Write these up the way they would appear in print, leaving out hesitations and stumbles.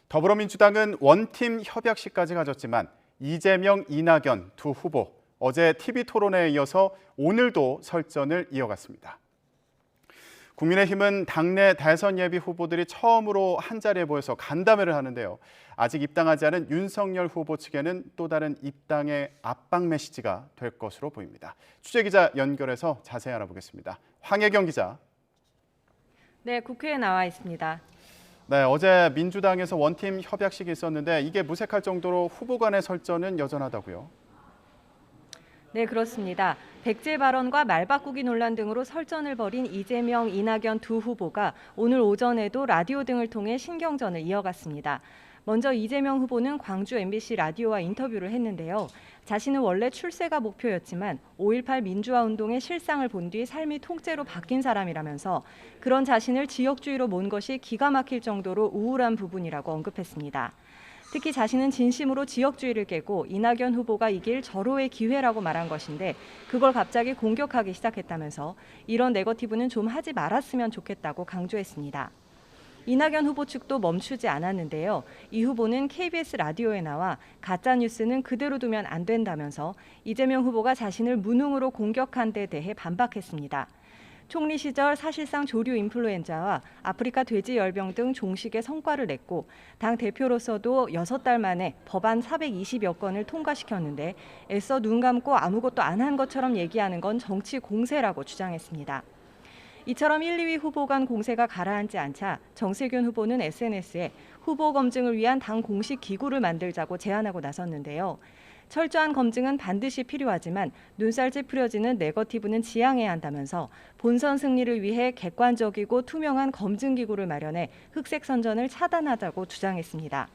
더불어민주당은 원팀 협약식까지 가졌지만 이재명, 이낙연 두 후보 어제 TV토론회에 이어서 오늘도 설전을 이어갔습니다. 국민의힘은 당내 대선 예비 후보들이 처음으로 한자리에 모여서 간담회를 하는데요. 아직 입당하지 않은 윤석열 후보 측에는 또 다른 입당의 압박 메시지가 될 것으로 보입니다. 취재기자 연결해서 자세히 알아보겠습니다. 황혜경 기자. 네, 국회에 나와 있습니다. 네, 어제 민주당에서 원팀 협약식이 있었는데 이게 무색할 정도로 후보 간의 설전은 여전하다고요? 네, 그렇습니다. 백제 발언과 말 바꾸기 논란 등으로 설전을 벌인 이재명, 이낙연 두 후보가 오늘 오전에도 라디오 등을 통해 신경전을 이어갔습니다. 먼저 이재명 후보는 광주 MBC 라디오와 인터뷰를 했는데요. 자신은 원래 출세가 목표였지만 5.18 민주화 운동의 실상을 본 뒤 삶이 통째로 바뀐 사람이라면서 그런 자신을 지역주의로 모은 것이 기가 막힐 정도로 우울한 부분이라고 언급했습니다. 특히 자신은 진심으로 지역주의를 깨고 이낙연 후보가 이길 절호의 기회라고 말한 것인데 그걸 갑자기 공격하기 시작했다면서 이런 네거티브는 좀 하지 말았으면 좋겠다고 강조했습니다. 이낙연 후보 측도 멈추지 않았는데요. 이 후보는 KBS 라디오에 나와 가짜뉴스는 그대로 두면 안 된다면서 이재명 후보가 자신을 무능으로 공격한 데 대해 반박했습니다. 총리 시절 사실상 조류 인플루엔자와 아프리카 돼지열병 등 종식의 성과를 냈고 당 대표로서도 6달 만에 법안 420여 건을 통과시켰는데 애써 눈 감고 아무것도 안 한 것처럼 얘기하는 건 정치 공세라고 주장했습니다. 이처럼 1, 2위 후보 간 공세가 가라앉지 않자 정세균 후보는 SNS에 후보 검증을 위한 당 공식 기구를 만들자고 제안하고 나섰는데요. 철저한 검증은 반드시 필요하지만 눈살 찌푸려지는 네거티브는 지양해야 한다면서 본선 승리를 위해 객관적이고 투명한 검증 기구를 마련해 흑색 선전을 차단하자고 주장했습니다.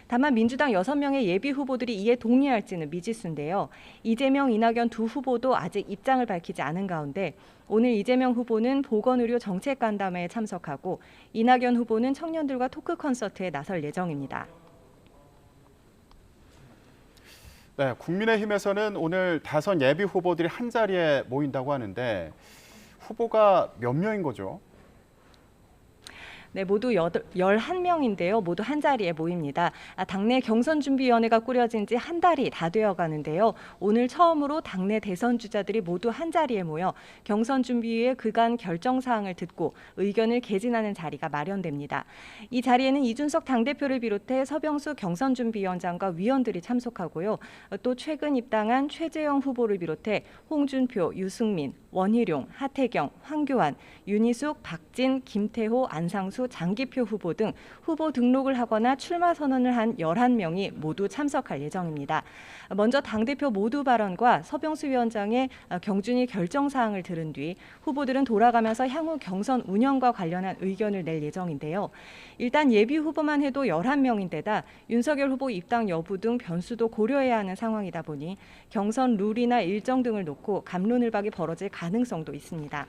다만 민주당 6명의 예비 후보들이 이에 동의할지는 미지수인데요. 이재명, 이낙연 두 후보도 아직 입장을 밝히지 않은 가운데 오늘 이재명 후보는 보건의료 정책 간담회에 참석하고 이낙연 후보는 청년들과 토크 콘서트에 나설 예정입니다. 네, 국민의힘에서는 오늘 대선 예비 후보들이 한자리에 모인다고 하는데 후보가 몇 명인 거죠? 네, 모두 11명인데요. 모두 한자리에 모입니다. 당내 경선준비위원회가 꾸려진 지 한 달이 다 되어가는데요. 오늘 처음으로 당내 대선 주자들이 모두 한자리에 모여 경선준비위의 그간 결정사항을 듣고 의견을 개진하는 자리가 마련됩니다. 이 자리에는 이준석 당대표를 비롯해 서병수 경선준비위원장과 위원들이 참석하고요. 또 최근 입당한 최재형 후보를 비롯해 홍준표, 유승민, 원희룡, 하태경, 황교안, 윤희숙, 박진, 김태호, 안상수, 장기표 후보 등 후보 등록을 하거나 출마 선언을 한 11명이 모두 참석할 예정입니다. 먼저 당대표 모두 발언과 서병수 위원장의 경준이 결정사항을 들은 뒤 후보들은 돌아가면서 향후 경선 운영과 관련한 의견을 낼 예정인데요. 일단 예비 후보만 해도 11명인데다 윤석열 후보 입당 여부 등 변수도 고려해야 하는 상황이다 보니 경선 룰이나 일정 등을 놓고 갑론을박이 벌어질 가능성도 있습니다.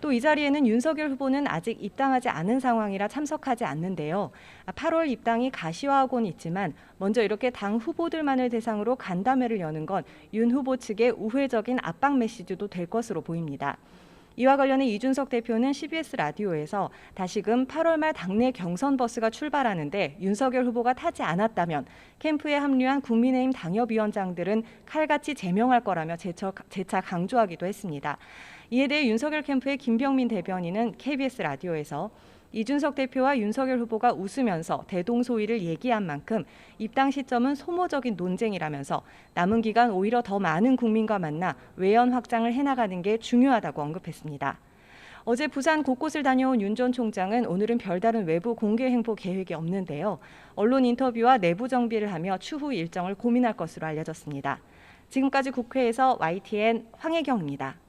또 이 자리에는 윤석열 후보는 아직 입당하지 않은 상황이라 참석하지 않는데요. 8월 입당이 가시화하고는 있지만 먼저 이렇게 당 후보들만을 대상으로 간담회를 여는 건 윤 후보 측의 우회적인 압박 메시지도 될 것으로 보입니다. 이와 관련해 이준석 대표는 CBS 라디오에서 다시금 8월 말 당내 경선 버스가 출발하는데 윤석열 후보가 타지 않았다면 캠프에 합류한 국민의힘 당협위원장들은 칼같이 제명할 거라며 재차 강조하기도 했습니다. 이에 대해 윤석열 캠프의 김병민 대변인은 KBS 라디오에서 이준석 대표와 윤석열 후보가 웃으면서 대동소이를 얘기한 만큼 입당 시점은 소모적인 논쟁이라면서 남은 기간 오히려 더 많은 국민과 만나 외연 확장을 해나가는 게 중요하다고 언급했습니다. 어제 부산 곳곳을 다녀온 윤 전 총장은 오늘은 별다른 외부 공개 행보 계획이 없는데요. 언론 인터뷰와 내부 정비를 하며 추후 일정을 고민할 것으로 알려졌습니다. 지금까지 국회에서 YTN 황혜경입니다.